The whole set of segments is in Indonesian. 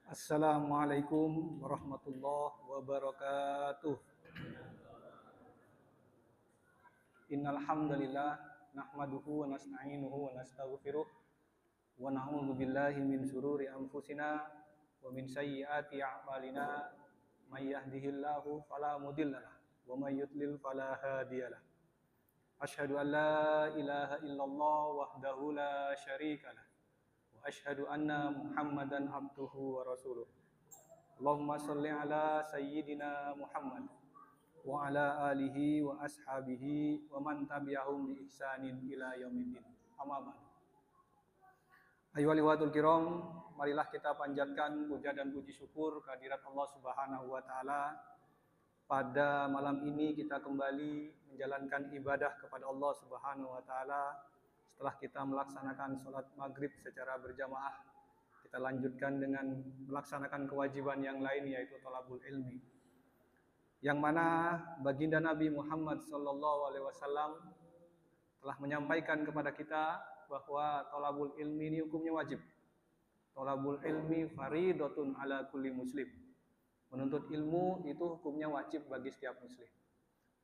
Assalamualaikum warahmatullahi wabarakatuh. Innal hamdalillah nahmaduhu wa nasta'inuhu wa nastaghfiruh wa na'udzu billahi min syururi anfusina wa min sayyiati a'malina may yahdihillahu fala mudhillalah wa may yudlil fala hadiyalah. Asyhadu an la ilaha illallah wahdahu la syarikalah wa asyhadu anna Muhammadan abduhu wa rasuluh. Allahumma shalli ala sayyidina Muhammad wa ala alihi wa ashabihi wa man tabi'ahum bi ihsanin ila yaumiddin. Amma ba'du. Ayyuhal ikhwatul kiram, marilah kita panjatkan puja dan puji syukur kehadirat Allah Subhanahu wa taala. Pada malam ini kita kembali menjalankan ibadah kepada Allah Subhanahu wa taala. Setelah kita melaksanakan sholat maghrib secara berjamaah, kita lanjutkan dengan melaksanakan kewajiban yang lain, yaitu thalabul ilmi. Yang mana baginda Nabi Muhammad SAW telah menyampaikan kepada kita bahwa thalabul ilmi ini hukumnya wajib. Thalabul ilmi faridatun ala kulli muslim. Menuntut ilmu itu hukumnya wajib bagi setiap muslim.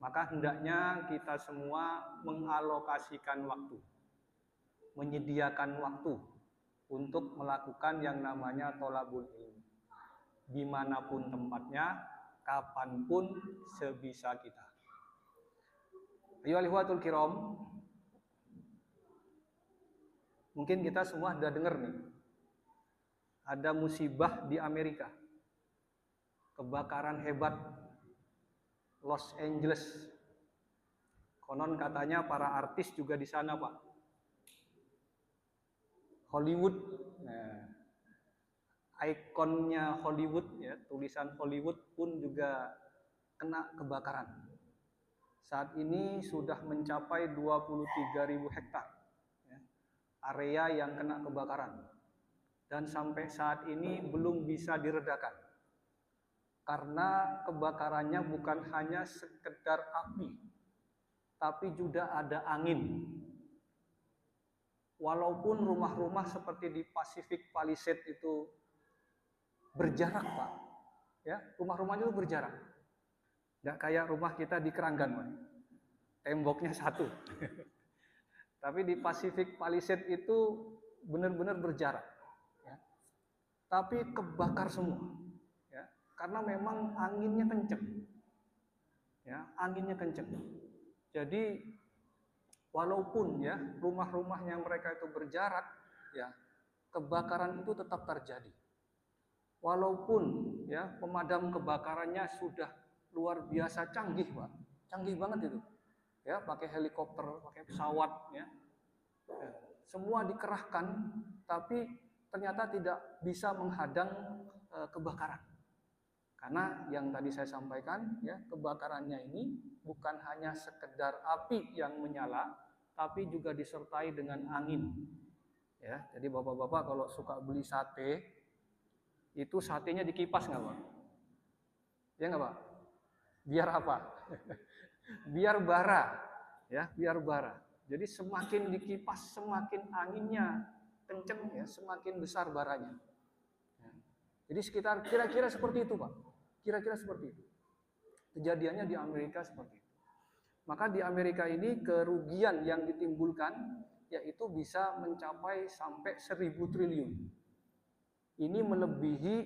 Maka hendaknya kita semua mengalokasikan waktu, menyediakan waktu untuk melakukan yang namanya thalabul ilmi. Dimanapun tempatnya, kapanpun sebisa kita. Ayyuhal ikhwatul kiram, mungkin kita semua sudah dengar nih, ada musibah di Amerika. Kebakaran hebat Los Angeles. Konon katanya para artis juga di sana, Pak. Hollywood, nah, ikonnya Hollywood, ya, tulisan Hollywood pun juga kena kebakaran. Saat ini sudah mencapai 23.000 hektar, ya, area yang kena kebakaran, dan sampai saat ini belum bisa diredakan. Karena kebakarannya bukan hanya sekedar api, tapi juga ada angin. Walaupun rumah-rumah seperti di Pacific Palisades itu berjarak, Pak, ya, rumah-rumahnya itu berjarak. Nggak kayak rumah kita di Keranggan, Pak, temboknya satu. Tapi di Pacific Palisades itu benar-benar berjarak, ya. Tapi kebakar semua. Karena memang anginnya kenceng, ya, anginnya kenceng. Jadi walaupun, ya, rumah-rumahnya mereka itu berjarak, ya, kebakaran itu tetap terjadi. Walaupun, ya, pemadam kebakarannya sudah luar biasa canggih, Pak, canggih banget itu, ya, pakai helikopter, pakai pesawat, ya, semua dikerahkan, tapi ternyata tidak bisa menghadang kebakaran. Karena yang tadi saya sampaikan, ya, kebakarannya ini bukan hanya sekedar api yang menyala, tapi juga disertai dengan angin. Ya, jadi bapak-bapak kalau suka beli sate, itu satenya dikipas nggak, Pak? Ya nggak, Pak? Biar apa? Biar bara, ya, biar bara. Jadi semakin dikipas, semakin anginnya kenceng, ya, semakin besar baranya. Jadi sekitar kira-kira seperti itu, Pak. Kira-kira seperti itu. Kejadiannya di Amerika seperti itu. Maka di Amerika ini kerugian yang ditimbulkan yaitu bisa mencapai sampai 1.000 triliun. Ini melebihi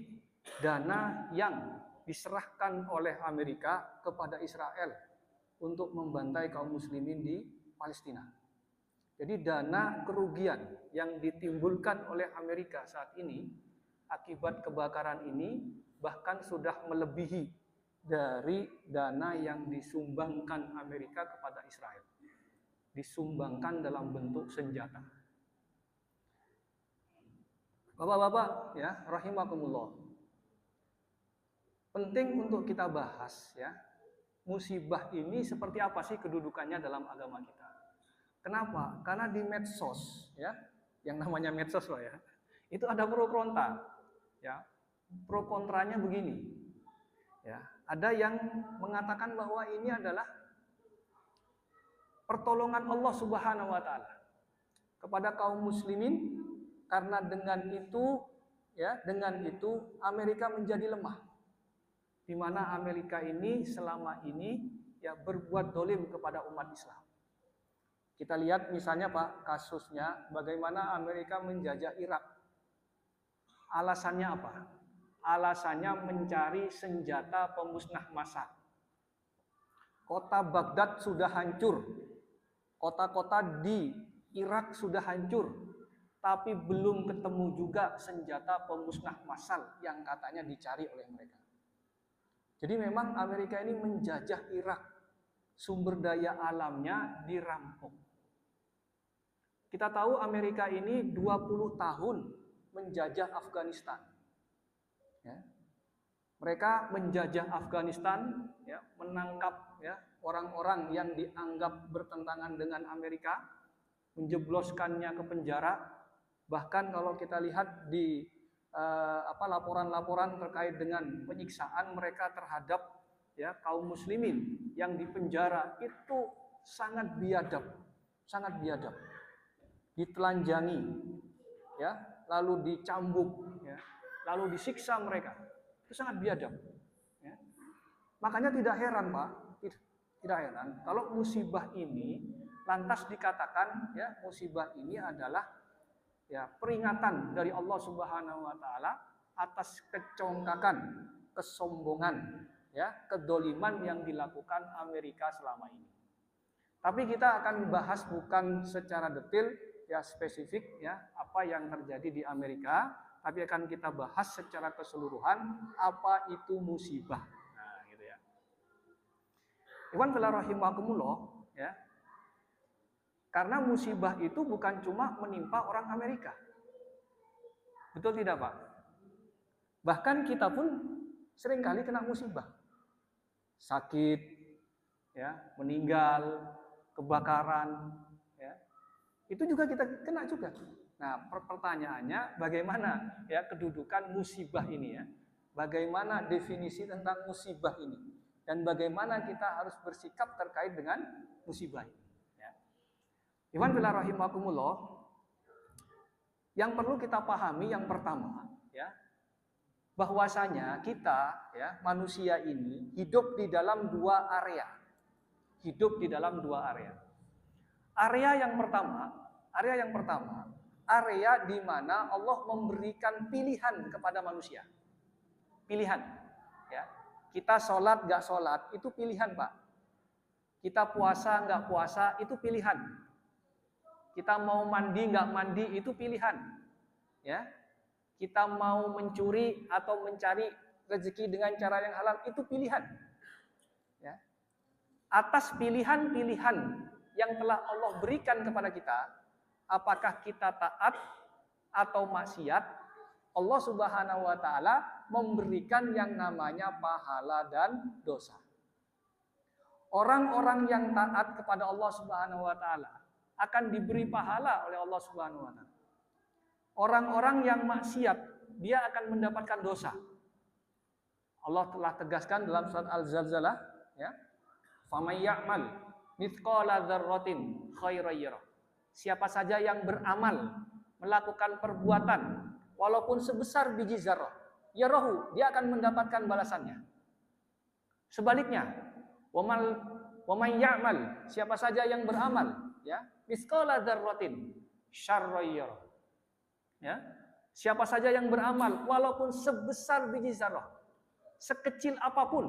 dana yang diserahkan oleh Amerika kepada Israel untuk membantai kaum muslimin di Palestina. Jadi dana kerugian yang ditimbulkan oleh Amerika saat ini akibat kebakaran ini bahkan sudah melebihi dari dana yang disumbangkan Amerika kepada Israel. Disumbangkan dalam bentuk senjata. Bapak-bapak, ya, rahimakumullah. Penting untuk kita bahas, ya, musibah ini seperti apa sih kedudukannya dalam agama kita. Kenapa? Karena di medsos, ya, yang namanya medsos, Pak, ya, itu ada pro kontra. Ya, pro kontranya begini, ya, ada yang mengatakan bahwa ini adalah pertolongan Allah Subhanahu wa taala kepada kaum muslimin Karena dengan itu Amerika menjadi lemah. Di mana Amerika ini selama ini ya berbuat dolim kepada umat Islam. Kita lihat misalnya Pak, kasusnya bagaimana Amerika menjajah Irak. Alasannya apa? Alasannya mencari senjata pemusnah massal. Kota Baghdad sudah hancur. Kota-kota di Irak sudah hancur. Tapi belum ketemu juga senjata pemusnah massal yang katanya dicari oleh mereka. Jadi memang Amerika ini menjajah Irak. Sumber daya alamnya dirampok. Kita tahu Amerika ini 20 tahun menjajah Afghanistan. Ya. Mereka menjajah Afghanistan, ya, menangkap ya, orang-orang yang dianggap bertentangan dengan Amerika, menjebloskannya ke penjara. Bahkan kalau kita lihat di laporan-laporan terkait dengan penyiksaan mereka terhadap ya, kaum muslimin yang dipenjara itu sangat biadab, ditelanjangi, ya, lalu dicambuk, ya, lalu disiksa mereka. Itu sangat biadab. Ya. Makanya tidak heran Pak, tidak heran kalau musibah ini lantas dikatakan ya musibah ini adalah ya peringatan dari Allah Subhanahu wa taala atas kecongkakan, kesombongan, ya, kedoliman yang dilakukan Amerika selama ini. Tapi kita akan bahas bukan secara detail ya spesifik ya apa yang terjadi di Amerika, tapi akan kita bahas secara keseluruhan apa itu musibah. Nah, gitu ya. Ikhwan fillah rahimakumullah, ya. Karena musibah itu bukan cuma menimpa orang Amerika. Betul tidak, Pak? Bahkan kita pun seringkali kena musibah. Sakit, ya, meninggal, kebakaran, ya. Itu juga kita kena juga. Nah, pertanyaannya bagaimana ya kedudukan musibah ini ya? Bagaimana definisi tentang musibah ini? Dan bagaimana kita harus bersikap terkait dengan musibah ini? Ikhwan fillah rahimakumullah, yang perlu kita pahami yang pertama, ya, bahwasanya kita, ya, manusia ini hidup di dalam dua area. Area yang pertama, area di mana Allah memberikan pilihan kepada manusia. Pilihan, ya. Kita sholat nggak sholat itu pilihan, Pak. Kita puasa nggak puasa itu pilihan. Kita mau mandi nggak mandi itu pilihan, ya. Kita mau mencuri atau mencari rezeki dengan cara yang halal itu pilihan, ya. Atas pilihan-pilihan yang telah Allah berikan kepada kita, apakah kita taat atau maksiat, Allah Subhanahu wa taala memberikan yang namanya pahala dan dosa. Orang-orang yang taat kepada Allah Subhanahu wa taala akan diberi pahala oleh Allah Subhanahu wa taala. Orang-orang yang maksiat, dia akan mendapatkan dosa. Allah telah tegaskan dalam surat Al-Zalzalah, ya. Faman ya'mal mithqala dzarratin khairan yarah. Siapa saja yang beramal, melakukan perbuatan walaupun sebesar biji zarah, yarahu, dia akan mendapatkan balasannya. Sebaliknya, waman ya'mal, siapa saja yang beramal, ya, mithqala dzarratin syarran yarah. Ya. Siapa saja yang beramal walaupun sebesar biji zarah, sekecil apapun,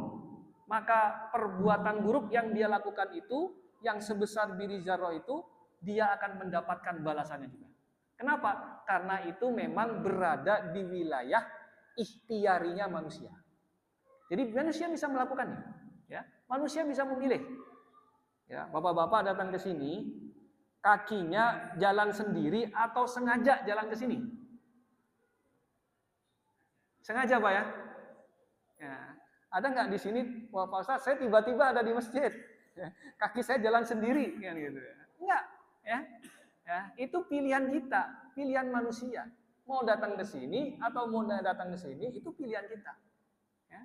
maka perbuatan buruk yang dia lakukan itu yang sebesar biji zarah itu dia akan mendapatkan balasannya juga. Kenapa? Karena itu memang berada di wilayah ikhtiarinya manusia. Jadi manusia bisa melakukannya, ya. Manusia bisa memilih. Ya, bapak-bapak datang ke sini, kakinya jalan sendiri atau sengaja jalan ke sini? Sengaja, Pak, ya? Ya. Ada nggak di sini, wah Pak Ustaz, saya tiba-tiba ada di masjid, ya, kaki saya jalan sendiri, kan gitu. Enggak, ya. Ya, itu pilihan kita, pilihan manusia. Mau datang ke sini atau mau datang ke sini, itu pilihan kita. Ya.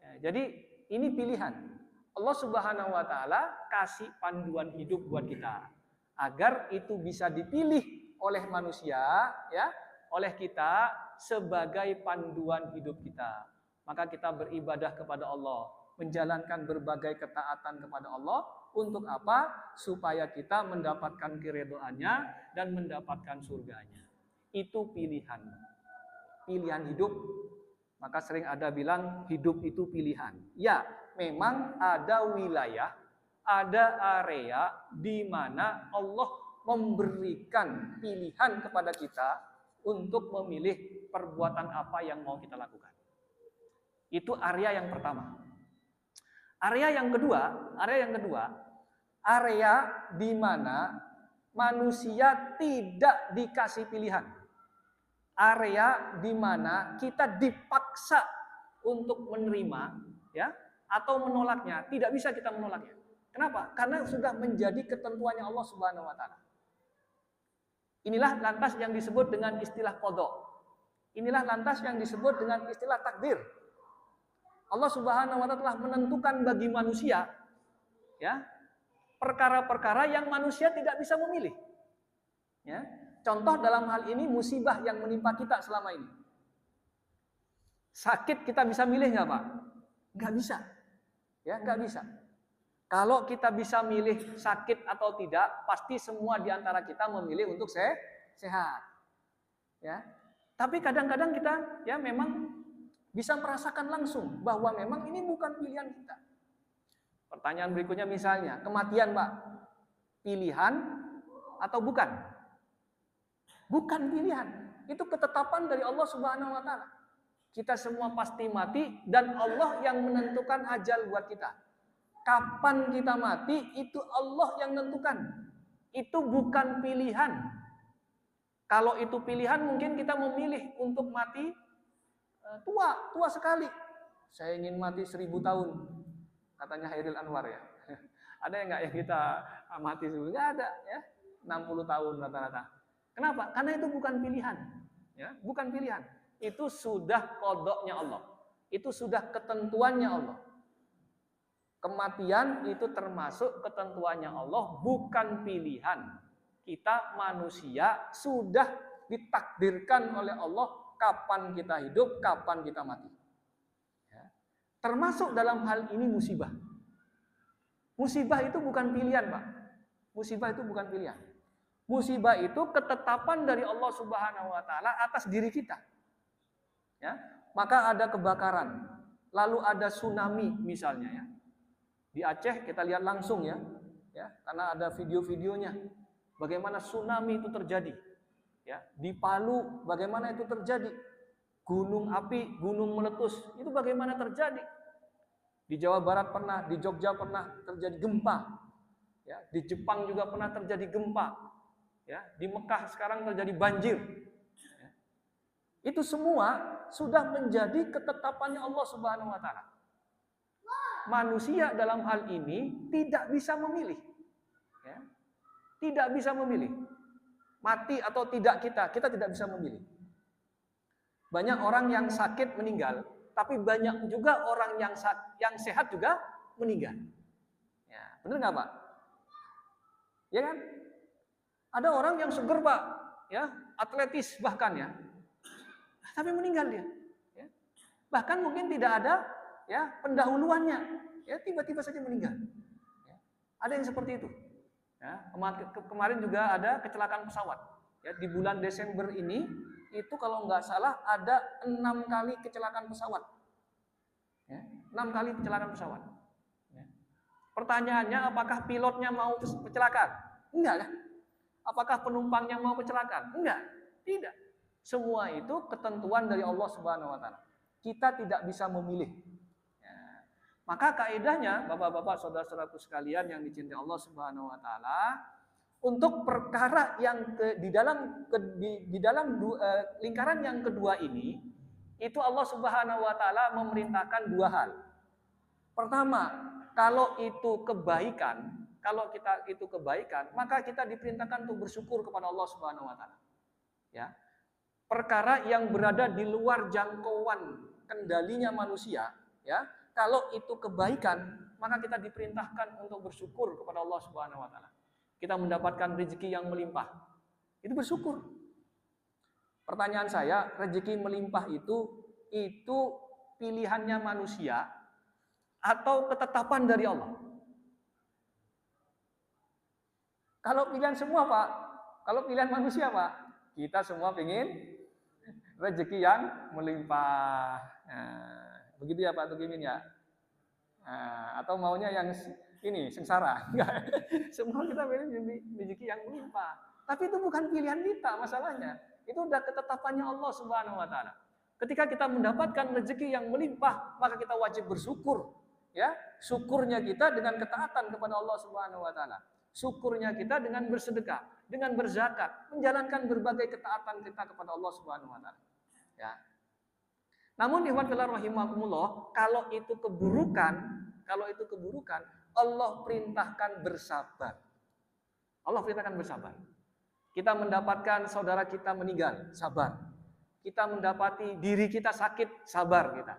Ya, jadi ini pilihan. Allah Subhanahu wa taala kasih panduan hidup buat kita agar itu bisa dipilih oleh manusia, ya, oleh kita sebagai panduan hidup kita. Maka kita beribadah kepada Allah, menjalankan berbagai ketaatan kepada Allah untuk apa? Supaya kita mendapatkan keridhaannya dan mendapatkan surganya. Itu pilihan. Pilihan hidup. Maka sering ada bilang hidup itu pilihan. Ya, memang ada wilayah, ada area di mana Allah memberikan pilihan kepada kita untuk memilih perbuatan apa yang mau kita lakukan. Itu area yang pertama. Area yang kedua, area di mana manusia tidak dikasih pilihan. Area di mana kita dipaksa untuk menerima, ya, atau menolaknya. Tidak bisa kita menolaknya. Kenapa? Karena sudah menjadi ketentuannya Allah Subhanahu wa taala. Inilah lantas yang disebut dengan istilah qada. Inilah lantas yang disebut dengan istilah takdir. Allah Subhanahu wa taala telah menentukan bagi manusia, ya, perkara-perkara yang manusia tidak bisa memilih. Ya. Contoh dalam hal ini musibah yang menimpa kita selama ini. Sakit kita bisa milih nggak, Pak? Nggak bisa. Ya, nggak bisa. Kalau kita bisa milih sakit atau tidak, pasti semua di antara kita memilih untuk sehat. Ya. Tapi kadang-kadang kita ya memang bisa merasakan langsung bahwa memang ini bukan pilihan kita. Pertanyaan berikutnya misalnya, kematian, Pak. Pilihan atau bukan? Bukan pilihan. Itu ketetapan dari Allah Subhanahu wa taala. Kita semua pasti mati dan Allah yang menentukan ajal buat kita. Kapan kita mati itu Allah yang menentukan. Itu bukan pilihan. Kalau itu pilihan mungkin kita memilih untuk mati tua sekali. Saya ingin mati 1000 tahun. Katanya Hairil Anwar ya. Ada yang enggak yang kita mati 1000? Enggak ada ya. 60 tahun rata-rata. Kenapa? Karena itu bukan pilihan. Ya, bukan pilihan. Itu sudah qadanya Allah. Itu sudah ketentuannya Allah. Kematian itu termasuk ketentuannya Allah, bukan pilihan. Kita manusia sudah ditakdirkan oleh Allah kapan kita hidup, kapan kita mati. Ya. Termasuk dalam hal ini musibah. Musibah itu bukan pilihan, Pak. Musibah itu bukan pilihan. Musibah itu ketetapan dari Allah Subhanahu wa taala atas diri kita. Ya. Maka ada kebakaran, lalu ada tsunami misalnya ya. Di Aceh kita lihat langsung ya. Ya, karena ada video-videonya. Bagaimana tsunami itu terjadi. Ya, di Palu bagaimana itu terjadi. Gunung api, gunung meletus, itu bagaimana terjadi. Di Jawa Barat pernah, di Jogja pernah terjadi gempa. Ya, di Jepang juga pernah terjadi gempa. Ya, di Mekah sekarang terjadi banjir. Ya. Itu semua sudah menjadi ketetapannya Allah Subhanahu wa taala. Manusia dalam hal ini tidak bisa memilih. Ya. Tidak bisa memilih. Mati atau tidak kita tidak bisa memilih. Banyak orang yang sakit meninggal, tapi banyak juga orang yang sehat juga meninggal. Ya, benar nggak, Pak? Ya kan? Ada orang yang seger, Pak, ya, atletis bahkan ya, tapi meninggal dia. Ya. Bahkan mungkin tidak ada ya pendahuluannya, ya tiba-tiba saja meninggal. Ya. Ada yang seperti itu. Ya. Kemarin juga ada kecelakaan pesawat. Ya, di bulan Desember ini itu kalau nggak salah ada 6 kali kecelakaan pesawat. Ya. 6 kali kecelakaan pesawat. Ya. Pertanyaannya, apakah pilotnya mau kecelakaan? Enggak kan? Apakah penumpangnya mau kecelakaan? Enggak, tidak. Semua itu ketentuan dari Allah Subhanahu wa taala. Kita tidak bisa memilih. Ya. Maka kaidahnya, Bapak-bapak, saudara-saudaraku sekalian yang dicintai Allah Subhanahu wa taala, untuk perkara yang di dalam lingkaran yang kedua ini, itu Allah Subhanahu wa taala memerintahkan 2 hal. Pertama, kalau itu kebaikan, maka kita diperintahkan untuk bersyukur kepada Allah Subhanahu wa taala. Ya. Perkara yang berada di luar jangkauan kendalinya manusia, ya. Kalau itu kebaikan, maka kita diperintahkan untuk bersyukur kepada Allah Subhanahu wa taala. Kita mendapatkan rezeki yang melimpah. Itu bersyukur. Pertanyaan saya, rezeki melimpah itu pilihannya manusia atau ketetapan dari Allah? Kalau pilihan semua Pak, kalau pilihan manusia Pak, kita semua ingin rezeki yang melimpah. Nah, begitu ya Pak Tukimin ya. Nah, atau maunya yang ini sengsara? Semua kita pengen rezeki yang melimpah. Tapi itu bukan pilihan kita masalahnya. Itu udah ketetapannya Allah Subhanahu wa taala. Ketika kita mendapatkan rezeki yang melimpah, maka kita wajib bersyukur. Ya, syukurnya kita dengan ketaatan kepada Allah Subhanahu wa taala. Syukurnya kita dengan bersedekah, dengan berzakat, menjalankan berbagai ketaatan kita kepada Allah Subhanahu wa taala. Ya. Namun ikhwan fillah rahimakumullah, kalau itu keburukan, Allah perintahkan bersabar. Allah perintahkan bersabar. Kita mendapatkan saudara kita meninggal, sabar. Kita mendapati diri kita sakit, sabar kita.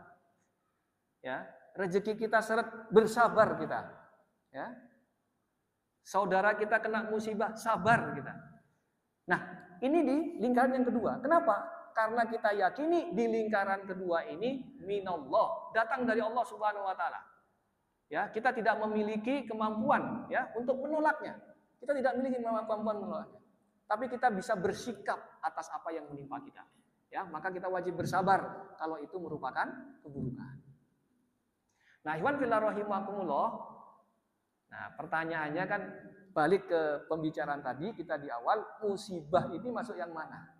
Ya, rezeki kita seret, bersabar kita. Ya. Saudara kita kena musibah, sabar kita. Nah, ini di lingkaran yang kedua. Kenapa? Karena kita yakini di lingkaran kedua ini minallah, datang dari Allah Subhanahu wa taala. Ya, kita tidak memiliki kemampuan ya untuk menolaknya. Kita tidak memiliki kemampuan menolaknya. Tapi kita bisa bersikap atas apa yang menimpa kita. Ya, maka kita wajib bersabar kalau itu merupakan keburukan. Nah, ikhwan fillah rahimakumullah. Nah, pertanyaannya kan balik ke pembicaraan tadi kita di awal, musibah ini masuk yang mana?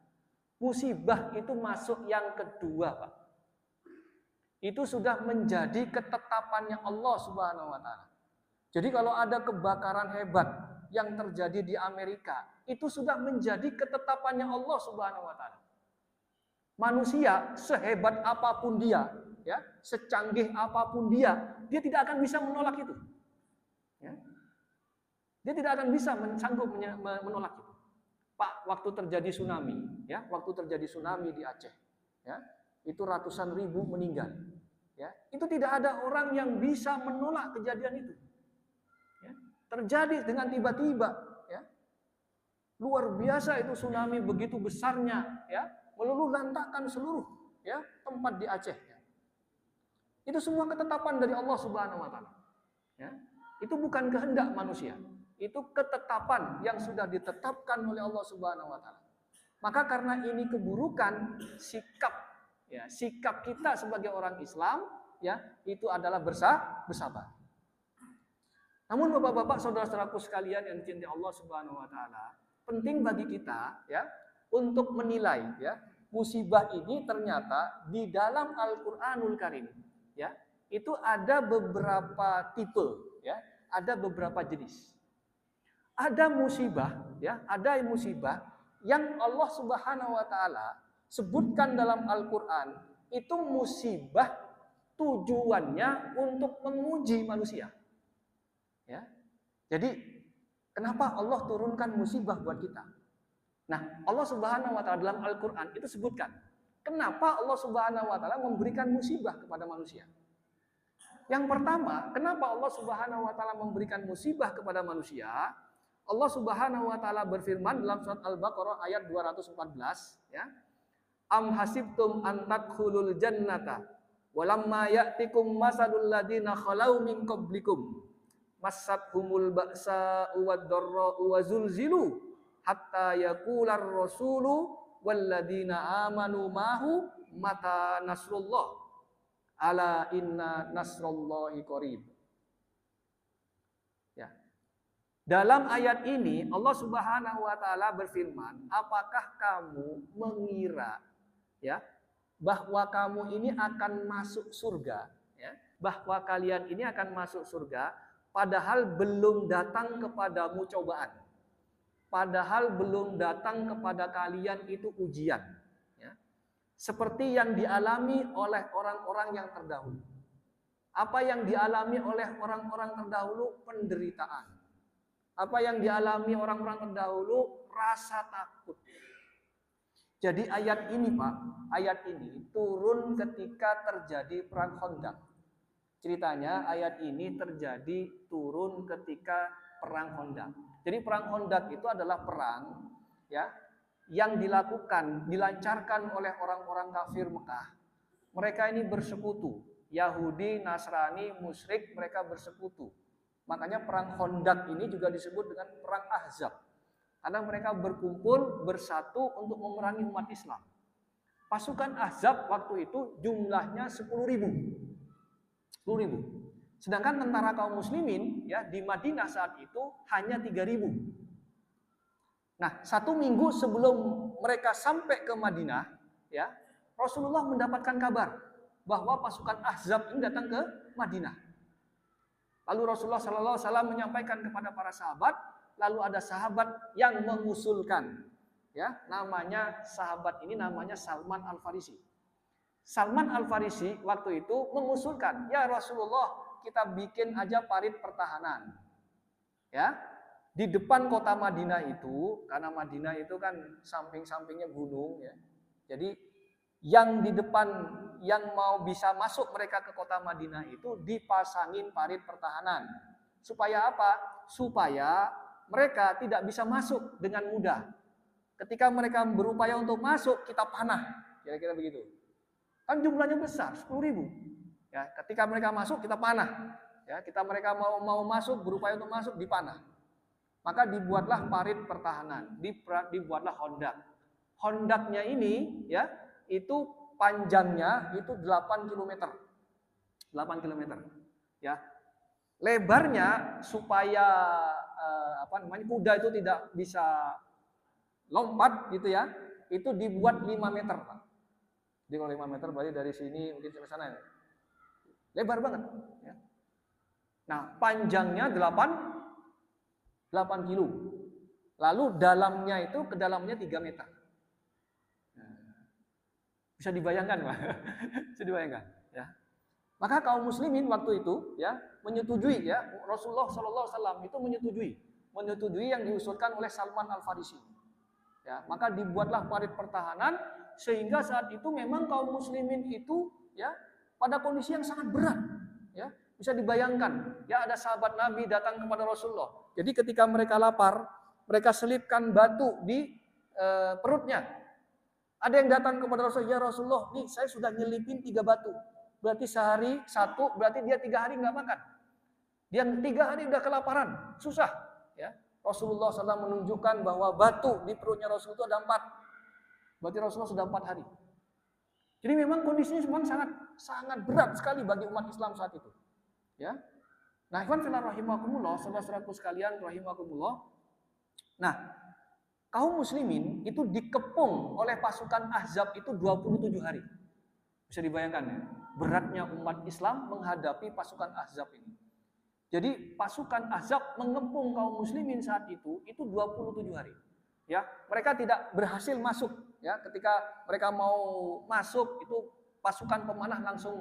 Musibah itu masuk yang kedua, Pak. Itu sudah menjadi ketetapannya Allah Subhanahu wa taala. Jadi kalau ada kebakaran hebat yang terjadi di Amerika, itu sudah menjadi ketetapannya Allah Subhanahu wa taala. Manusia sehebat apapun dia, ya, secanggih apapun dia tidak akan bisa menolak itu. Ya. Dia tidak akan bisa sanggup menolak itu. Pak, waktu terjadi tsunami, ya, waktu terjadi tsunami di Aceh, ya, itu ratusan ribu meninggal, ya, itu tidak ada orang yang bisa menolak kejadian itu, ya, terjadi dengan tiba-tiba, ya, luar biasa itu tsunami begitu besarnya, ya, meluluh lantakkan seluruh, ya, tempat di Aceh, ya. Itu semua ketetapan dari Allah Subhanahu wa taala, ya, itu bukan kehendak manusia. Itu ketetapan yang sudah ditetapkan oleh Allah Subhanahu wa taala. Maka karena ini keburukan, sikap kita sebagai orang Islam, ya, itu adalah bersabar. Namun Bapak-bapak, saudara-saudaraku sekalian yang dicintai Allah Subhanahu wa taala, penting bagi kita, ya, untuk menilai, ya, musibah ini ternyata di dalam Al-Qur'anul Karim, ya, itu ada beberapa tipe, ya, ada beberapa jenis. Ada musibah, ya, ada musibah yang Allah Subhanahu wa taala sebutkan dalam Al-Qur'an, itu musibah tujuannya untuk menguji manusia. Ya. Jadi, kenapa Allah turunkan musibah buat kita? Nah, Allah Subhanahu wa taala dalam Al-Qur'an itu sebutkan, kenapa Allah Subhanahu wa taala memberikan musibah kepada manusia. Yang pertama, kenapa Allah Subhanahu wa taala memberikan musibah kepada manusia? Allah Subhanahu wa taala berfirman dalam surat Al-Baqarah ayat 214, ya. Am hasibtum an tadkhulul jannata walamma ya'tikum masalul ladina khalau min qablikum massathumul ba'sa wad-dharra'u wa zulzilu hatta yaqular rasulu walladina amanu mahu mata nasrullah ala inna nasrullahi qarib. Ya. Dalam ayat ini Allah Subhanahu wa taala berfirman, apakah kamu mengira, ya, bahwa kamu ini akan masuk surga, ya, bahwa kalian ini akan masuk surga padahal belum datang kepadamu cobaan. Padahal belum datang kepada kalian itu ujian, ya. Seperti yang dialami oleh orang-orang yang terdahulu. Apa yang dialami oleh orang-orang terdahulu? Penderitaan. Apa yang dialami orang-orang terdahulu? Rasa takut. Jadi ayat ini, Pak, ayat ini turun ketika terjadi perang Khandaq. Ceritanya ayat ini terjadi turun ketika perang Khandaq. Jadi perang Khandaq itu adalah perang, ya, yang dilancarkan oleh orang-orang kafir Mekah. Mereka ini bersekutu, Yahudi, Nasrani, musyrik, mereka bersekutu. Makanya perang Khandaq ini juga disebut dengan perang Ahzab. Karena mereka berkumpul bersatu untuk memerangi umat Islam. Pasukan Ahzab waktu itu jumlahnya 10.000. 10.000. Sedangkan tentara kaum muslimin ya di Madinah saat itu hanya 3.000. Nah, 1 minggu sebelum mereka sampai ke Madinah, ya, Rasulullah mendapatkan kabar bahwa pasukan Ahzab ini datang ke Madinah. Lalu Rasulullah SAW menyampaikan kepada para sahabat, lalu ada sahabat yang mengusulkan, ya, sahabat ini namanya Salman Al-Farisi. Salman Al-Farisi waktu itu mengusulkan, ya Rasulullah, kita bikin aja parit pertahanan, ya. Di depan kota Madinah itu, karena Madinah itu kan samping-sampingnya gunung, ya. Jadi yang di depan, yang mau bisa masuk mereka ke kota Madinah itu dipasangin parit pertahanan. Supaya apa? Supaya mereka tidak bisa masuk dengan mudah. Ketika mereka berupaya untuk masuk, kita panah. Kira-kira begitu. Kan jumlahnya besar, 10.000. Ya, ketika mereka masuk, kita panah. Ya, mereka mau masuk, berupaya untuk masuk, dipanah. Maka dibuatlah parit pertahanan, dibuatlah Khandaq. Khandaqnya ini ya, itu panjangnya itu 8 km. 8 km. Ya. Lebarnya supaya kuda itu tidak bisa lompat gitu ya, itu dibuat 5 meter, Pak. Jadi kalau 5 meter berarti dari sini mungkin sampai sana ya. Lebar banget ya. Nah, panjangnya 8 kilo. Lalu dalamnya itu kedalamnya 3 meter. Bisa dibayangkan, Pak? Bisa dibayangkan, ya. Maka kaum muslimin waktu itu ya menyetujui ya, Rasulullah SAW itu menyetujui yang diusulkan oleh Salman Al-Farisi. Ya, maka dibuatlah parit pertahanan sehingga saat itu memang kaum muslimin itu ya pada kondisi yang sangat berat, ya. Bisa dibayangkan, ya ada sahabat Nabi datang kepada Rasulullah. Jadi ketika mereka lapar, mereka selipkan batu di perutnya. Ada yang datang kepada Rasulullah, ya Rasulullah, nih saya sudah nyelipin 3 batu. Berarti sehari 1, berarti dia 3 hari nggak makan. Dia 3 hari udah kelaparan, susah. Ya. Rasulullah SAW menunjukkan bahwa batu di perutnya Rasul itu ada 4. Berarti Rasulullah sudah 4 hari. Jadi memang kondisinya memang sangat berat sekali bagi umat Islam saat itu. Ya. Nah, ikhwan fillah rahimakumullah, saudara-saudaraku sekalian rahimakumullah. Nah, kaum muslimin itu dikepung oleh pasukan Ahzab itu 27 hari. Bisa dibayangkan ya, beratnya umat Islam menghadapi pasukan Ahzab ini. Jadi pasukan Ahzab mengepung kaum muslimin saat itu 27 hari. Ya, mereka tidak berhasil masuk ya, ketika mereka mau masuk itu pasukan pemanah langsung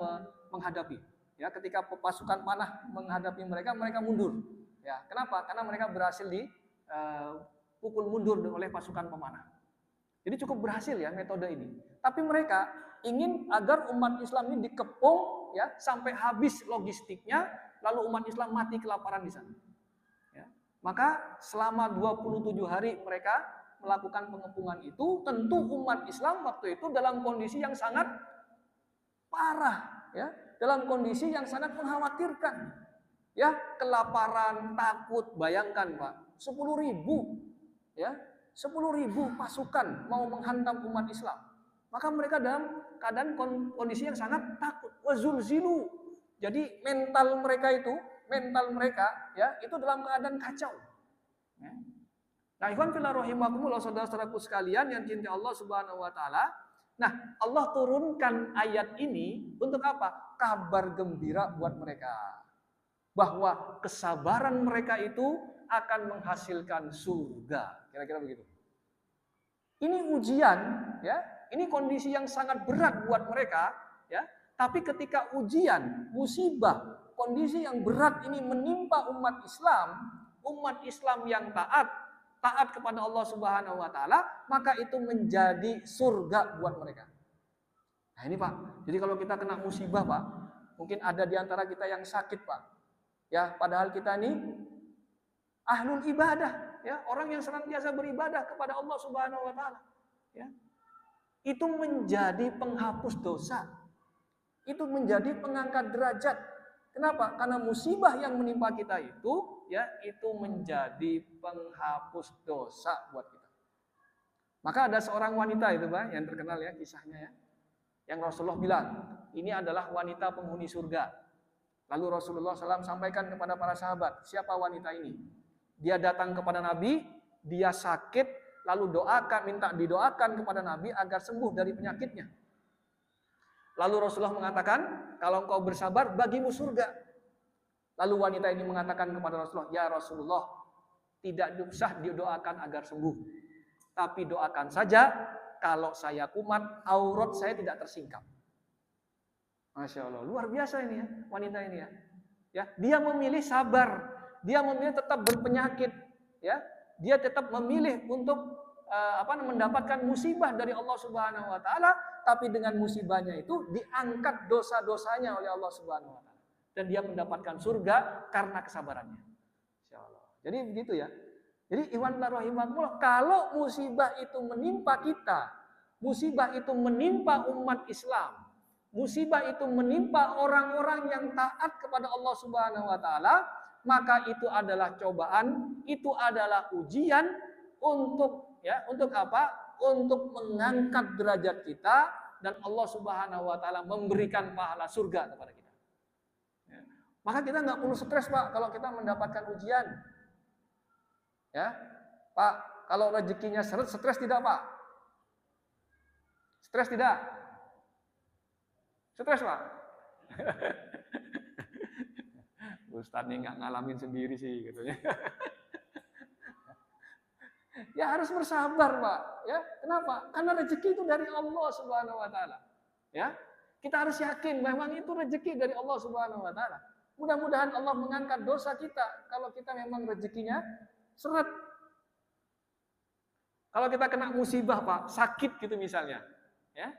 menghadapi. Ya, ketika pasukan panah menghadapi mereka mundur. Ya, kenapa? Karena mereka berhasil pukul mundur oleh pasukan pemanah. Jadi cukup berhasil ya metode ini. Tapi mereka ingin agar umat Islam ini dikepung ya sampai habis logistiknya, lalu umat Islam mati kelaparan di sana. Ya. Maka selama 27 hari mereka melakukan pengepungan itu, tentu umat Islam waktu itu dalam kondisi yang sangat parah, ya, dalam kondisi yang sangat mengkhawatirkan, ya, kelaparan, takut. Bayangkan Pak, 10.000, ya, 10.000 pasukan mau menghantam umat Islam. Maka mereka dalam keadaan kondisi yang sangat takut. Wazulzilu. Jadi mental mereka ya itu dalam keadaan kacau. Ya. Nah, ikhwan fillah rahimakumullah, saudara-saudaraku sekalian yang cinta Allah Subhanahu wa taala. Nah, Allah turunkan ayat ini untuk apa? Kabar gembira buat mereka. Bahwa kesabaran mereka itu akan menghasilkan surga. Kira-kira begitu. Ini ujian, ya. Ini kondisi yang sangat berat buat mereka, ya. Tapi ketika ujian, musibah, kondisi yang berat ini menimpa umat Islam yang taat kepada Allah Subhanahu wa taala, maka itu menjadi surga buat mereka. Nah, ini Pak. Jadi kalau kita kena musibah, Pak, mungkin ada di antara kita yang sakit, Pak. Ya, padahal kita ini ahlul ibadah, ya, orang yang senantiasa beribadah kepada Allah Subhanahu wa taala. ya, itu menjadi penghapus dosa, itu menjadi pengangkat derajat. Kenapa? Karena musibah yang menimpa kita itu, ya, itu menjadi penghapus dosa buat kita. Maka ada seorang wanita itu, Pak, yang terkenal ya kisahnya ya, yang Rasulullah bilang, ini adalah wanita penghuni surga. Lalu Rasulullah SAW sampaikan kepada para sahabat, siapa wanita ini? Dia datang kepada Nabi, dia sakit, lalu minta didoakan kepada Nabi agar sembuh dari penyakitnya. Lalu Rasulullah mengatakan, kalau engkau bersabar, bagimu surga. Lalu wanita ini mengatakan kepada Rasulullah, ya Rasulullah, tidak usah didoakan agar sembuh. Tapi doakan saja, kalau saya kumat, aurat saya tidak tersingkap. Masya Allah, luar biasa ini ya, wanita ini ya. Ya, dia memilih sabar, dia memilih tetap berpenyakit, ya. Dia tetap memilih untuk mendapatkan musibah dari Allah Subhanahu wa taala, tapi dengan musibahnya itu diangkat dosa-dosanya oleh Allah Subhanahu wa taala dan dia mendapatkan surga karena kesabarannya. Insyaallah. Jadi begitu ya. Jadi ikhwan rahimakumullah, kalau musibah itu menimpa kita, musibah itu menimpa umat Islam, musibah itu menimpa orang-orang yang taat kepada Allah Subhanahu wa taala, maka itu adalah cobaan, itu adalah ujian untuk apa? Untuk mengangkat derajat kita dan Allah Subhanahu wa taala memberikan pahala surga kepada kita. Ya. Maka kita nggak perlu stres, Pak, kalau kita mendapatkan ujian. Ya. Pak, kalau rezekinya stres tidak, Pak? Stres tidak? Stres, Pak? Ustaz nih nggak ngalamin sendiri sih gitu ya. Ya harus bersabar, Pak. Ya, kenapa? Karena rezeki itu dari Allah Subhanahu wa taala. Ya. Kita harus yakin memang itu rezeki dari Allah Subhanahu wa taala. Mudah-mudahan Allah mengangkat dosa kita kalau kita memang rezekinya seret. Kalau kita kena musibah, Pak, sakit gitu misalnya, ya.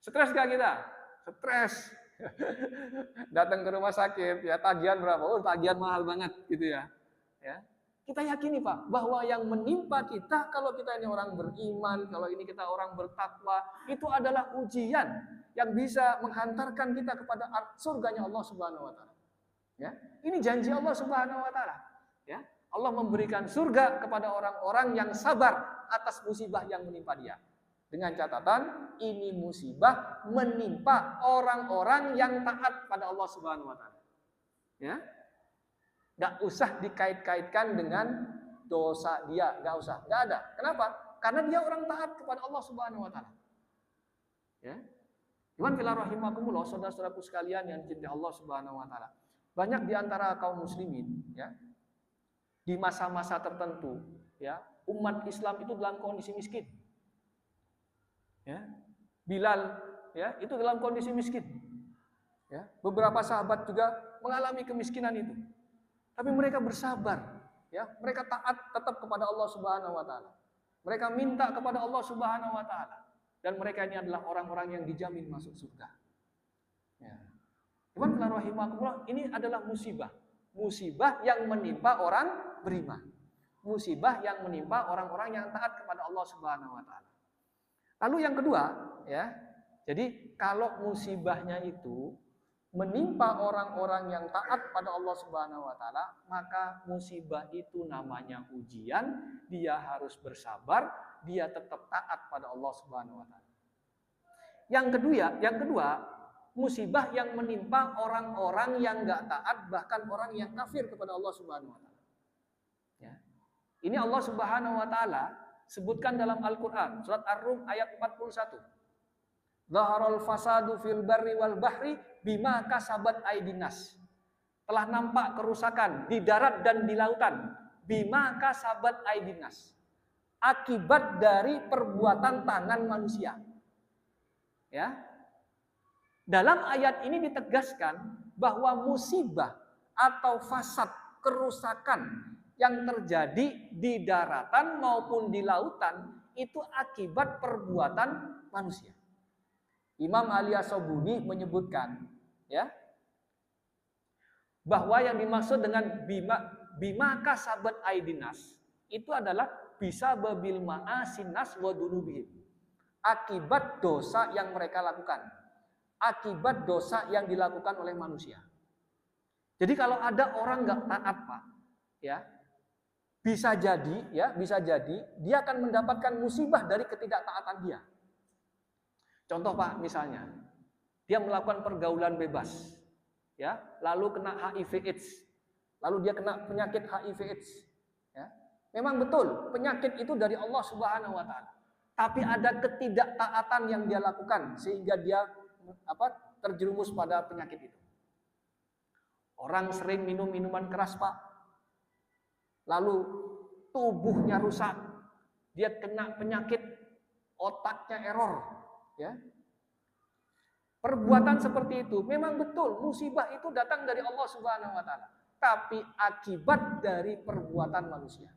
Stres gak kita? Stres. Datang ke rumah sakit, ya tagihan berapa? Oh, tagihan mahal banget gitu ya. Ya. Kita yakini, Pak, bahwa yang menimpa kita kalau kita ini orang beriman, kalau ini kita orang bertakwa, itu adalah ujian yang bisa menghantarkan kita kepada surganya Allah Subhanahu wa taala. Ya. Ini janji Allah Subhanahu wa taala. Ya. Allah memberikan surga kepada orang-orang yang sabar atas musibah yang menimpa dia. Dengan catatan, ini musibah menimpa orang-orang yang taat pada Allah Subhanahu wa taala. Ya. Gak usah dikait-kaitkan dengan dosa dia, gak usah, gak ada. Kenapa? Karena dia orang taat kepada Allah Subhanahu wa taala. Ya. Iwan fillah rahimakumullah, saudara-saudaraku sekalian yang dicintai Allah Subhanahu wa taala. Banyak di antara kaum muslimin, ya, di masa-masa tertentu, ya, umat Islam itu dalam kondisi miskin. Ya. Bilal, ya, itu dalam kondisi miskin. Ya. Beberapa sahabat juga mengalami kemiskinan itu. Tapi mereka bersabar, ya. Mereka taat tetap kepada Allah Subhanahu wa taala. Mereka minta kepada Allah Subhanahu wa taala dan mereka ini adalah orang-orang yang dijamin masuk surga. Ya. Iwan rahimakumullah, ini adalah musibah. Musibah yang menimpa orang beriman. Musibah yang menimpa orang-orang yang taat kepada Allah Subhanahu wa taala. Lalu yang kedua, ya. Jadi kalau musibahnya itu menimpa orang-orang yang taat pada Allah Subhanahu wa taala, maka musibah itu namanya ujian, dia harus bersabar, dia tetap taat pada Allah Subhanahu wa taala. Yang kedua, musibah yang menimpa orang-orang yang enggak taat, bahkan orang yang kafir kepada Allah Subhanahu wa taala. Ya. Ini Allah Subhanahu wa taala sebutkan dalam Al-Qur'an, surat Ar-Rum ayat 41. Zaharul fasadu fil barri wal bahri bima kasabat aidinas. Telah nampak kerusakan di darat dan di lautan bima kasabat aidinas. Akibat dari perbuatan tangan manusia. Ya. Dalam ayat ini ditegaskan bahwa musibah atau fasad, kerusakan yang terjadi di daratan maupun di lautan itu akibat perbuatan manusia. Imam Ali As-Sobuni menyebutkan, ya, bahwa yang dimaksud dengan bima kasabat aidinas itu adalah bisa babil ma'asinas wa dunubihim. akibat dosa yang mereka lakukan. Akibat dosa yang dilakukan oleh manusia. Jadi kalau ada orang nggak taat, Pak, ya, bisa jadi dia akan mendapatkan musibah dari ketidaktaatan dia. Contoh, Pak, misalnya dia melakukan pergaulan bebas, ya, lalu kena HIV/AIDS, lalu dia kena penyakit HIV/AIDS, ya. Memang betul penyakit itu dari Allah Subhanahu Wa Taala, tapi ada ketidaktaatan yang dia lakukan sehingga dia terjerumus pada penyakit itu. Orang sering minum minuman keras, Pak, lalu tubuhnya rusak, dia kena penyakit, otaknya error, ya. Perbuatan seperti itu memang betul musibah itu datang dari Allah Subhanahu Wa Taala, tapi akibat dari perbuatan manusia,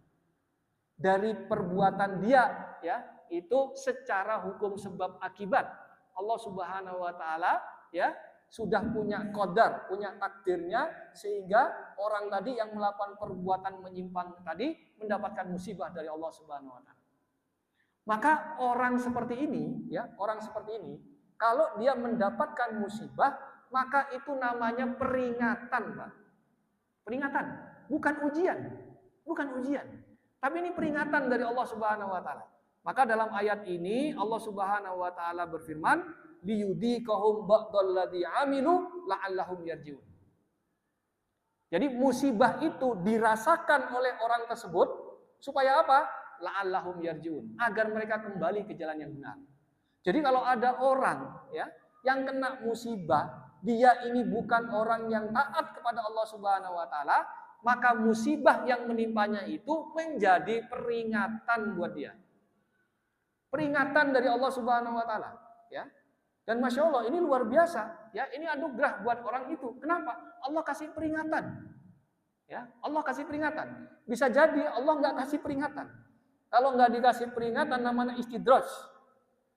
dari perbuatan dia, ya, itu secara hukum sebab akibat Allah Subhanahu Wa Taala, ya, sudah punya qadar, punya takdirnya, sehingga orang tadi yang melakukan perbuatan menyimpang tadi mendapatkan musibah dari Allah Subhanahu Wa Taala. Maka orang seperti ini, ya, orang seperti ini, kalau dia mendapatkan musibah, maka itu namanya peringatan, Pak. Peringatan, bukan ujian. Bukan ujian. Tapi ini peringatan dari Allah Subhanahu Wa Taala. Maka dalam ayat ini Allah Subhanahu Wa Taala berfirman, liyudhiqahum ba'dalladzi 'amilu la'allahum yarji'un. Jadi musibah itu dirasakan oleh orang tersebut supaya apa? La'allahum yarji'un, agar mereka kembali ke jalan yang benar. Jadi kalau ada orang, ya, yang kena musibah, dia ini bukan orang yang taat kepada Allah Subhanahu Wa Taala, maka musibah yang menimpanya itu menjadi peringatan buat dia. Peringatan dari Allah Subhanahu Wa Taala, ya. Dan Masya Allah, ini luar biasa, ya. Ini anugerah buat orang itu. Kenapa? Allah kasih peringatan, ya. Allah kasih peringatan. Bisa jadi Allah nggak kasih peringatan. Kalau nggak dikasih peringatan, namanya istidraj.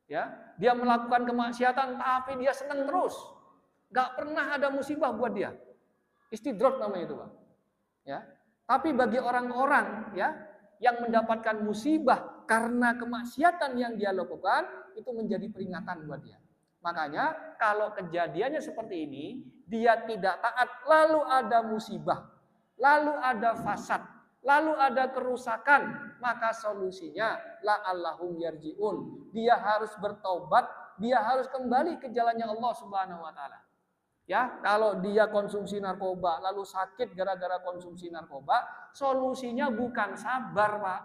Ya, dia melakukan kemaksiatan tapi dia senang terus. Gak pernah ada musibah buat dia. Istidraj namanya itu, Pak. Ya. Tapi bagi orang-orang, ya, yang mendapatkan musibah karena kemaksiatan yang dia lakukan, itu menjadi peringatan buat dia. Makanya kalau kejadiannya seperti ini, dia tidak taat, lalu ada musibah, lalu ada fasad, lalu ada kerusakan, maka solusinya la'allahum yarji'un. Dia harus bertobat, dia harus kembali ke jalannya Allah Subhanahu Wa Taala. Ya, kalau dia konsumsi narkoba lalu sakit gara-gara konsumsi narkoba, solusinya bukan sabar, Pak.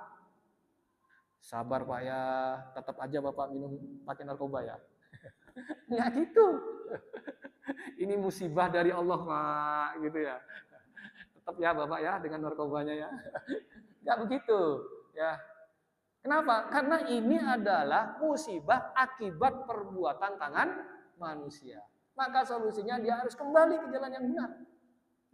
Sabar, Pak, ya, tetap aja Bapak minum pakai narkoba, ya. Nggak gitu. Ini musibah dari Allah, Pak, gitu ya. Tetap ya Bapak, ya, dengan narkobanya, ya. Nggak begitu, ya. Kenapa? Karena ini adalah musibah akibat perbuatan tangan manusia. Maka solusinya dia harus kembali ke jalan yang benar.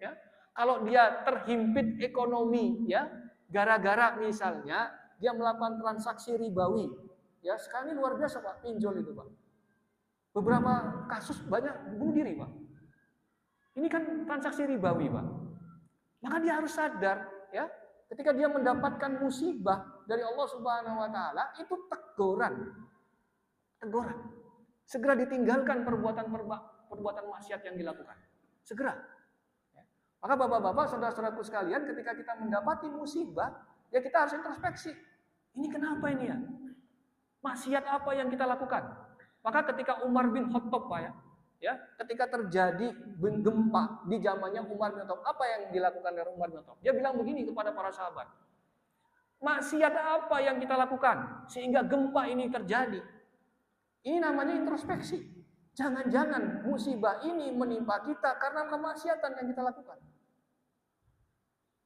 Ya. Kalau dia terhimpit ekonomi, ya, gara-gara misalnya dia melakukan transaksi ribawi, ya, sekarang ini luar biasa, Pak, pinjol itu, Pak. Beberapa kasus banyak bunuh diri, Pak. Ini kan transaksi ribawi, Pak. Maka dia harus sadar, ya, ketika dia mendapatkan musibah dari Allah Subhanahu Wa Taala, itu teguran. Segera ditinggalkan perbuatan maksiat yang dilakukan. Segera. Ya. Maka bapak-bapak, saudara-saudaraku sekalian, ketika kita mendapati musibah, ya kita harus introspeksi. Ini kenapa ini, ya? Maksiat apa yang kita lakukan? Maka ketika Umar bin Khattab, Pak, ya, ketika terjadi gempa di zamannya Umar bin Khattab, apa yang dilakukan oleh Umar bin Khattab? Dia bilang begini kepada para sahabat, maksiat apa yang kita lakukan sehingga gempa ini terjadi? Ini namanya introspeksi. Jangan-jangan musibah ini menimpa kita karena kemaksiatan yang kita lakukan.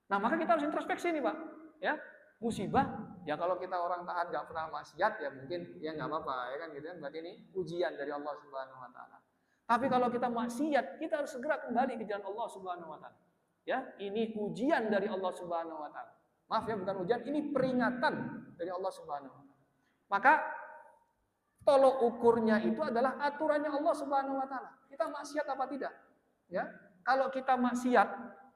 Nah, maka kita harus introspeksi nih, Pak. Ya, musibah, ya kalau kita orang taat nggak pernah maksiat, ya mungkin ya nggak apa-apa, ya kan gitu kan. Berarti ini ujian dari Allah Subhanahu Wa Taala. Tapi kalau kita maksiat, kita harus segera kembali ke jalan Allah Subhanahu Wa Taala. Ya, ini ujian dari Allah Subhanahu Wa Taala. Maaf ya, bukan ujian, ini peringatan dari Allah Subhanahu Wa Taala. Maka tolok ukurnya itu adalah aturannya Allah Subhanahu Wa Taala. Kita maksiat apa tidak? Ya, kalau kita maksiat,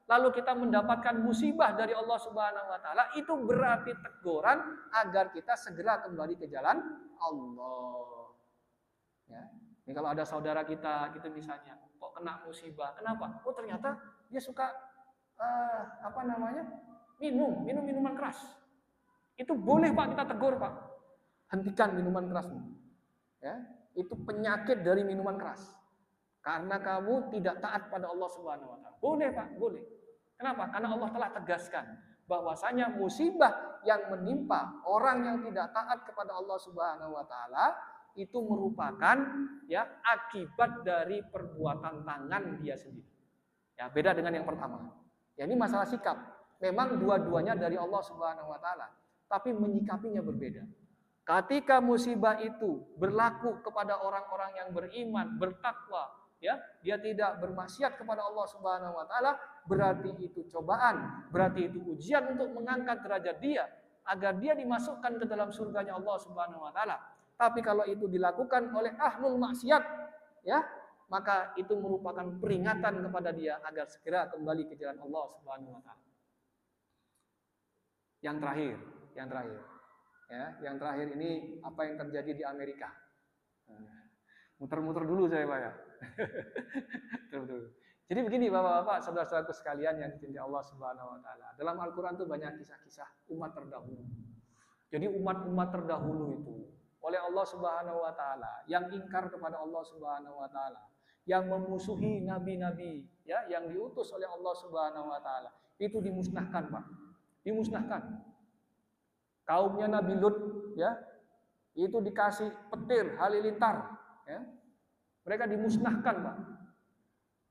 lalu kita mendapatkan musibah dari Allah Subhanahu Wa Taala, itu berarti teguran agar kita segera kembali ke jalan Allah. Ya. Ini kalau ada saudara kita gitu misalnya, kok kena musibah, kenapa? Oh ternyata dia suka minum minuman keras. Itu boleh Pak kita tegur Pak, hentikan minuman kerasmu. Ya, itu penyakit dari minuman keras. Karena kamu tidak taat pada Allah Subhanahu wa taala. Boleh Pak, boleh. Kenapa? Karena Allah telah tegaskan bahwasanya musibah yang menimpa orang yang tidak taat kepada Allah Subhanahu wa taala itu merupakan ya akibat dari perbuatan tangan dia sendiri. Ya, beda dengan yang pertama. Ya, ini masalah sikap. Memang dua-duanya dari Allah Subhanahu wa taala, tapi menyikapinya berbeda. Ketika musibah itu berlaku kepada orang-orang yang beriman, bertakwa, ya, dia tidak bermaksiat kepada Allah Subhanahu wa taala, berarti itu cobaan, berarti itu ujian untuk mengangkat derajat dia agar dia dimasukkan ke dalam surganya Allah Subhanahu wa taala. Tapi kalau itu dilakukan oleh ahlul maksiat, ya, maka itu merupakan peringatan kepada dia agar segera kembali ke jalan Allah Subhanahu wa taala. Yang terakhir. Ya, yang terakhir ini apa yang terjadi di Amerika. Muter-muter dulu saya Pak ya. Jadi begini Bapak-bapak, saudara-saudaraku sekalian yang dicintai Allah Subhanahu wa taala. Dalam Al-Qur'an itu banyak kisah-kisah umat terdahulu. Jadi umat-umat terdahulu itu oleh Allah Subhanahu wa taala yang ingkar kepada Allah Subhanahu wa taala, yang memusuhi nabi-nabi ya yang diutus oleh Allah Subhanahu wa taala, itu dimusnahkan, Pak. Dimusnahkan. Kaumnya Nabi Lut ya, itu dikasih petir halilintar ya. Mereka dimusnahkan, Pak.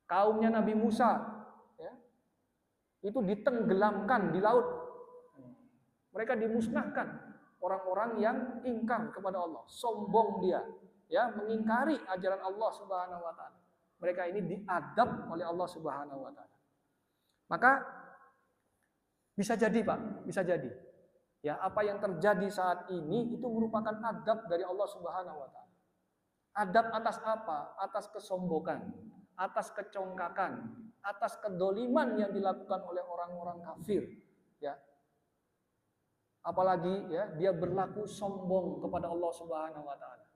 Kaumnya Nabi Musa ya, itu ditenggelamkan di laut. Mereka dimusnahkan. Orang-orang yang ingkar kepada Allah, sombong dia, ya, mengingkari ajaran Allah Subhanahu wa taala. Mereka ini diadab oleh Allah Subhanahu wa taala. Maka bisa jadi, Pak, bisa jadi. Ya, apa yang terjadi saat ini itu merupakan adab dari Allah Subhanahu wa taala. Adab atas apa? Atas kesombongan, atas kecongkakan, atas kedoliman yang dilakukan oleh orang-orang kafir, ya. Apalagi ya dia berlaku sombong kepada Allah Subhanahu wa taala.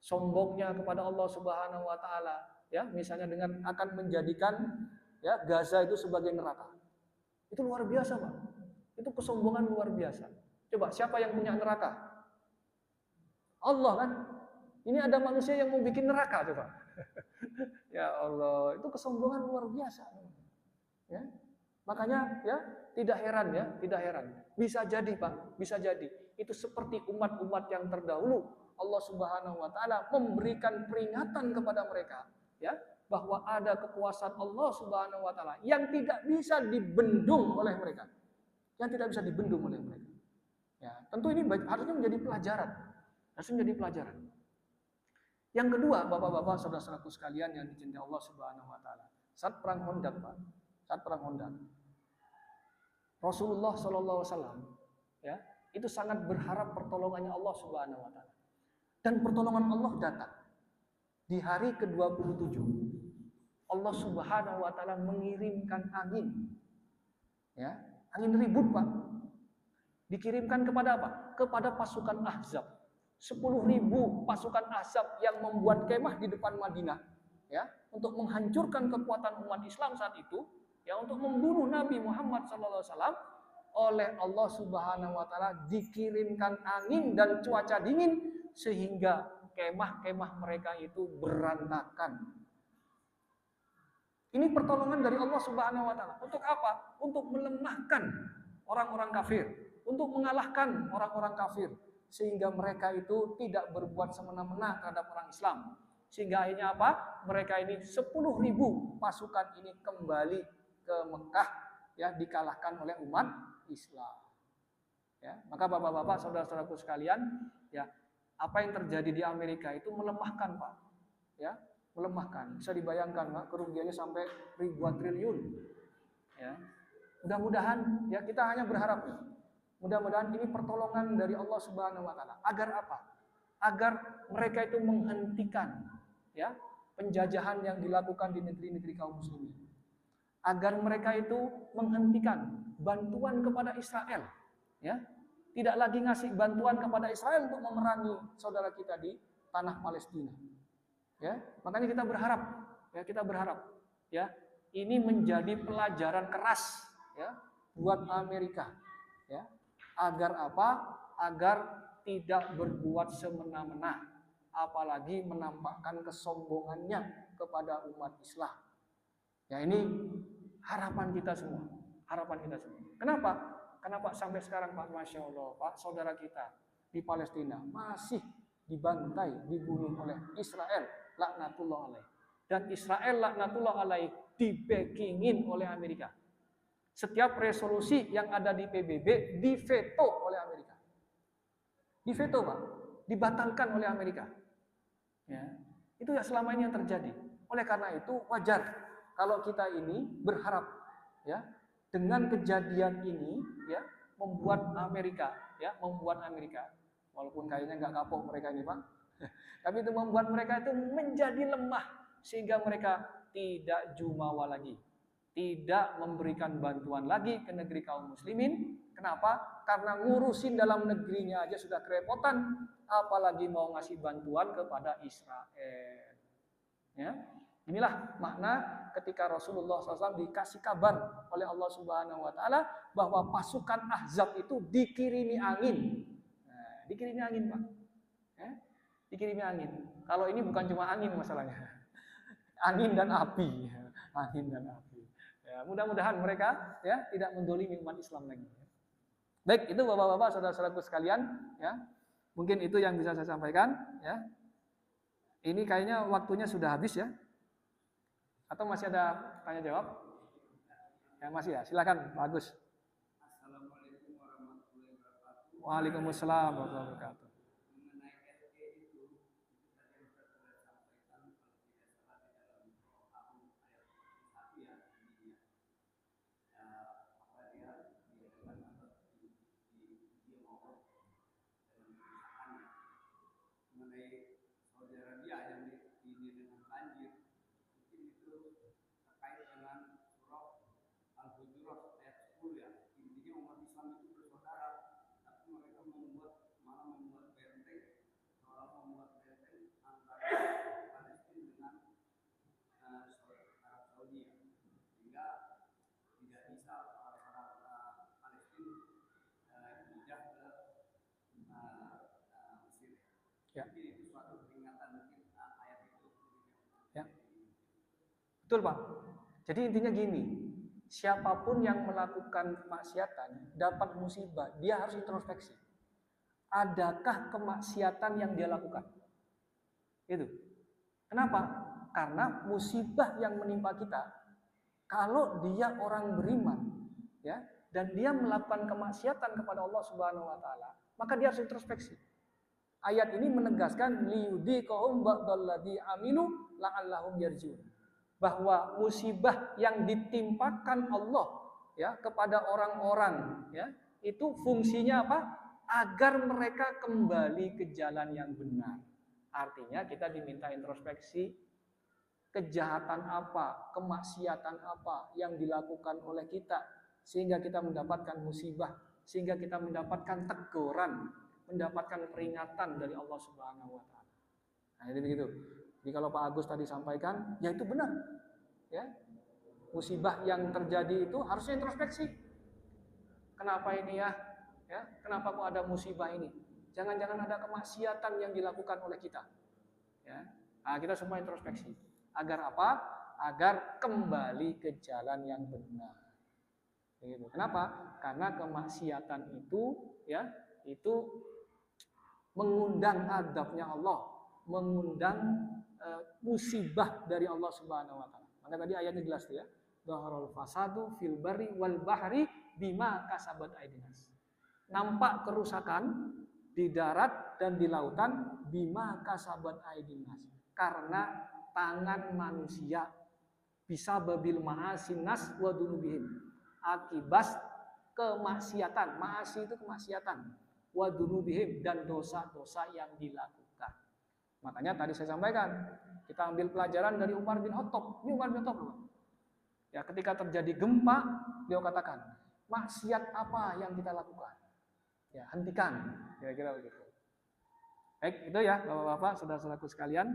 Sombongnya kepada Allah Subhanahu wa taala ya, misalnya dengan akan menjadikan ya Gaza itu sebagai neraka. Itu luar biasa, Pak. Itu kesombongan luar biasa. Coba siapa yang punya neraka? Allah kan? Ini ada manusia yang mau bikin neraka coba. Ya Allah, itu kesombongan luar biasa. Ya. Makanya ya tidak heran. Bisa jadi Pak, bisa jadi. Itu seperti umat-umat yang terdahulu. Allah Subhanahu wa taala memberikan peringatan kepada mereka ya bahwa ada kekuasaan Allah Subhanahu wa taala yang tidak bisa dibendung oleh mereka. Yang tidak bisa dibendung oleh mereka. Ya, tentu ini harusnya menjadi pelajaran. Harusnya menjadi pelajaran. Yang kedua, Bapak-bapak, saudara-saudaraku sekalian yang dicintai Allah Subhanahu wa taala. Saat perang Khandaq, Pak. Saat perang Khandaq. Rasulullah SAW ya, itu sangat berharap pertolongannya Allah Subhanahu wa taala. Dan pertolongan Allah datang. Di hari ke-27 Allah Subhanahu wa taala mengirimkan angin. Ya, angin ribut, Pak. Dikirimkan kepada apa? Kepada pasukan Ahzab. 10.000 pasukan Ahzab yang membuat kemah di depan Madinah ya, untuk menghancurkan kekuatan umat Islam saat itu. Ya, untuk membunuh Nabi Muhammad SAW, oleh Allah Subhanahu wa taala dikirimkan angin dan cuaca dingin sehingga kemah-kemah mereka itu berantakan. Ini pertolongan dari Allah Subhanahu wa taala. Untuk apa? Untuk melemahkan orang-orang kafir, untuk mengalahkan orang-orang kafir sehingga mereka itu tidak berbuat semena-mena terhadap orang Islam. Sehingga akhirnya apa? Mereka ini 10.000 pasukan ini kembali ke Mekah ya, dikalahkan oleh umat Islam. Ya, maka Bapak-bapak, saudara-saudaraku sekalian, ya, apa yang terjadi di Amerika itu melemahkan, Pak. Ya, melemahkan. Bisa dibayangkan, Pak, kerugiannya sampai ribuan triliun. Ya. Mudah-mudahan ya kita hanya berharap mudah-mudahan ini pertolongan dari Allah Subhanahu wa taala. Agar apa? Agar mereka itu menghentikan ya penjajahan yang dilakukan di negeri-negeri kaum muslimin. Agar mereka itu menghentikan bantuan kepada Israel, ya, tidak lagi ngasih bantuan kepada Israel untuk memerangi saudara kita di tanah Palestina. Ya, makanya kita berharap, ya, ini menjadi pelajaran keras, ya, buat Amerika, ya, agar apa? Agar tidak berbuat semena-mena, apalagi menampakkan kesombongannya kepada umat Islam. Ya, ini harapan kita semua, Kenapa? Kenapa sampai sekarang Pak, Masya Allah, Pak, saudara kita di Palestina masih dibantai, dibunuh oleh Israel, laknatullah alaih. Dan Israel laknatullah alaih dibackingin oleh Amerika. Setiap resolusi yang ada di PBB diveto oleh Amerika. Diveto, Pak, dibatalkan oleh Amerika. Ya, itu ya selama ini yang terjadi. Oleh karena itu wajar kalau kita ini berharap, ya, dengan kejadian ini, ya, membuat Amerika, walaupun kayaknya nggak kapok mereka ini, Pak, tapi itu membuat mereka itu menjadi lemah sehingga mereka tidak jumawa lagi, tidak memberikan bantuan lagi ke negeri kaum muslimin. Kenapa? Karena ngurusin dalam negerinya aja sudah kerepotan, apalagi mau ngasih bantuan kepada Israel. Ya, inilah makna ketika Rasulullah SAW dikasih kabar oleh Allah Subhanahu Wa Taala bahwa pasukan Ahzab itu dikirimi angin. Nah, dikirimi angin, Pak. Ya, dikirimi angin. Kalau ini bukan cuma angin masalahnya, angin dan api, angin dan api. Ya, mudah-mudahan mereka, ya, tidak mendolimi umat Islam lagi. Baik, itu bapak-bapak, saudara-saudaraku sekalian, ya. Mungkin itu yang bisa saya sampaikan, ya. Ini kayaknya waktunya sudah habis, ya. Atau masih ada tanya jawab? Ya, masih, ya. Silakan, Pak Agus. Assalamualaikum warahmatullahi wabarakatuh. Waalaikumsalam warahmatullahi wabarakatuh. Mengenai RT itu tadi Ustaz sudah sampaikan kalau tidak salah di dalam Al-Qur'an ayat 1 ya intinya. Apa dia dengan dia mau dalam kerusakannya. Mengenai Saudi Arabia yang ini dengan banjir, mungkin itu terkait dengan surah Al-Hujurat ayat 10 ya. Intinya umat Islam itu bersaudara, tapi mereka malah membuat benteng antara Palestina dengan Arab Saudi ya. Sehingga tidak bisa orang Palestina hijrah ke Mesir. Ya. Mungkin itu suatu peringatan mungkin ayat itu. Ya. Betul, Pak. Jadi intinya gini, siapapun yang melakukan kemaksiatan dapat musibah, dia harus introspeksi. Adakah kemaksiatan yang dia lakukan? Itu. Kenapa? Karena musibah yang menimpa kita, kalau dia orang beriman, ya, dan dia melakukan kemaksiatan kepada Allah Subhanahu Wa Taala, maka dia harus introspeksi. Ayat ini menegaskan liyudhiqahum ba'dalladzi aminu la'allahum yarji'un. Bahwa musibah yang ditimpakan Allah, ya, kepada orang-orang, ya, itu fungsinya apa? Agar mereka kembali ke jalan yang benar. Artinya kita diminta introspeksi, kejahatan apa, kemaksiatan apa yang dilakukan oleh kita sehingga kita mendapatkan musibah, sehingga kita mendapatkan teguran, mendapatkan peringatan dari Allah Subhanahu Wa Taala. Nah, jadi begitu. Jadi kalau Pak Agus tadi sampaikan, ya itu benar, ya. Musibah yang terjadi itu harusnya introspeksi. Kenapa ini ya? Ya, kenapa kok ada musibah ini? Jangan-jangan ada kemaksiatan yang dilakukan oleh kita. Ya. Nah, kita semua introspeksi. Agar apa? Agar kembali ke jalan yang benar. Begitu. Kenapa? Karena kemaksiatan itu, ya, itu mengundang adabnya Allah, mengundang musibah dari Allah Subhanahu Wa Taala. Maka tadi ayatnya jelas tuh, ya. Dhaharul fasadu fil barri wal bahri bima kasabat aydinas. Nampak kerusakan di darat dan di lautan bima kasabat aydinas. Karena tangan manusia bisa babil ma'asinas wa dunubihim. Akibat kemaksiatan, maasi itu kemaksiatan, wa dunubihim, dan dosa-dosa yang dilakukan. Makanya tadi saya sampaikan, kita ambil pelajaran dari Umar bin Khattab. Ini Umar bin Khattab. Ya, ketika terjadi gempa, beliau katakan, maksiat apa yang kita lakukan? Ya, hentikan. Kira-kira begitu. Baik, itu ya Bapak-bapak, saudara-saudaraku sekalian.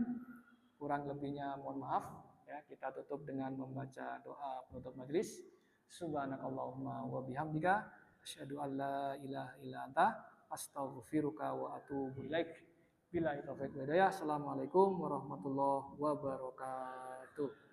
Kurang lebihnya mohon maaf. Ya, kita tutup dengan membaca doa penutup majelis. Subhanakallahumma wa bihamdika asyhadu an la ilaha illa anta astaghfiruka wa atubu ilaik. Billahi taufiq wal hidayah. Assalamualaikum warahmatullahi wabarakatuh.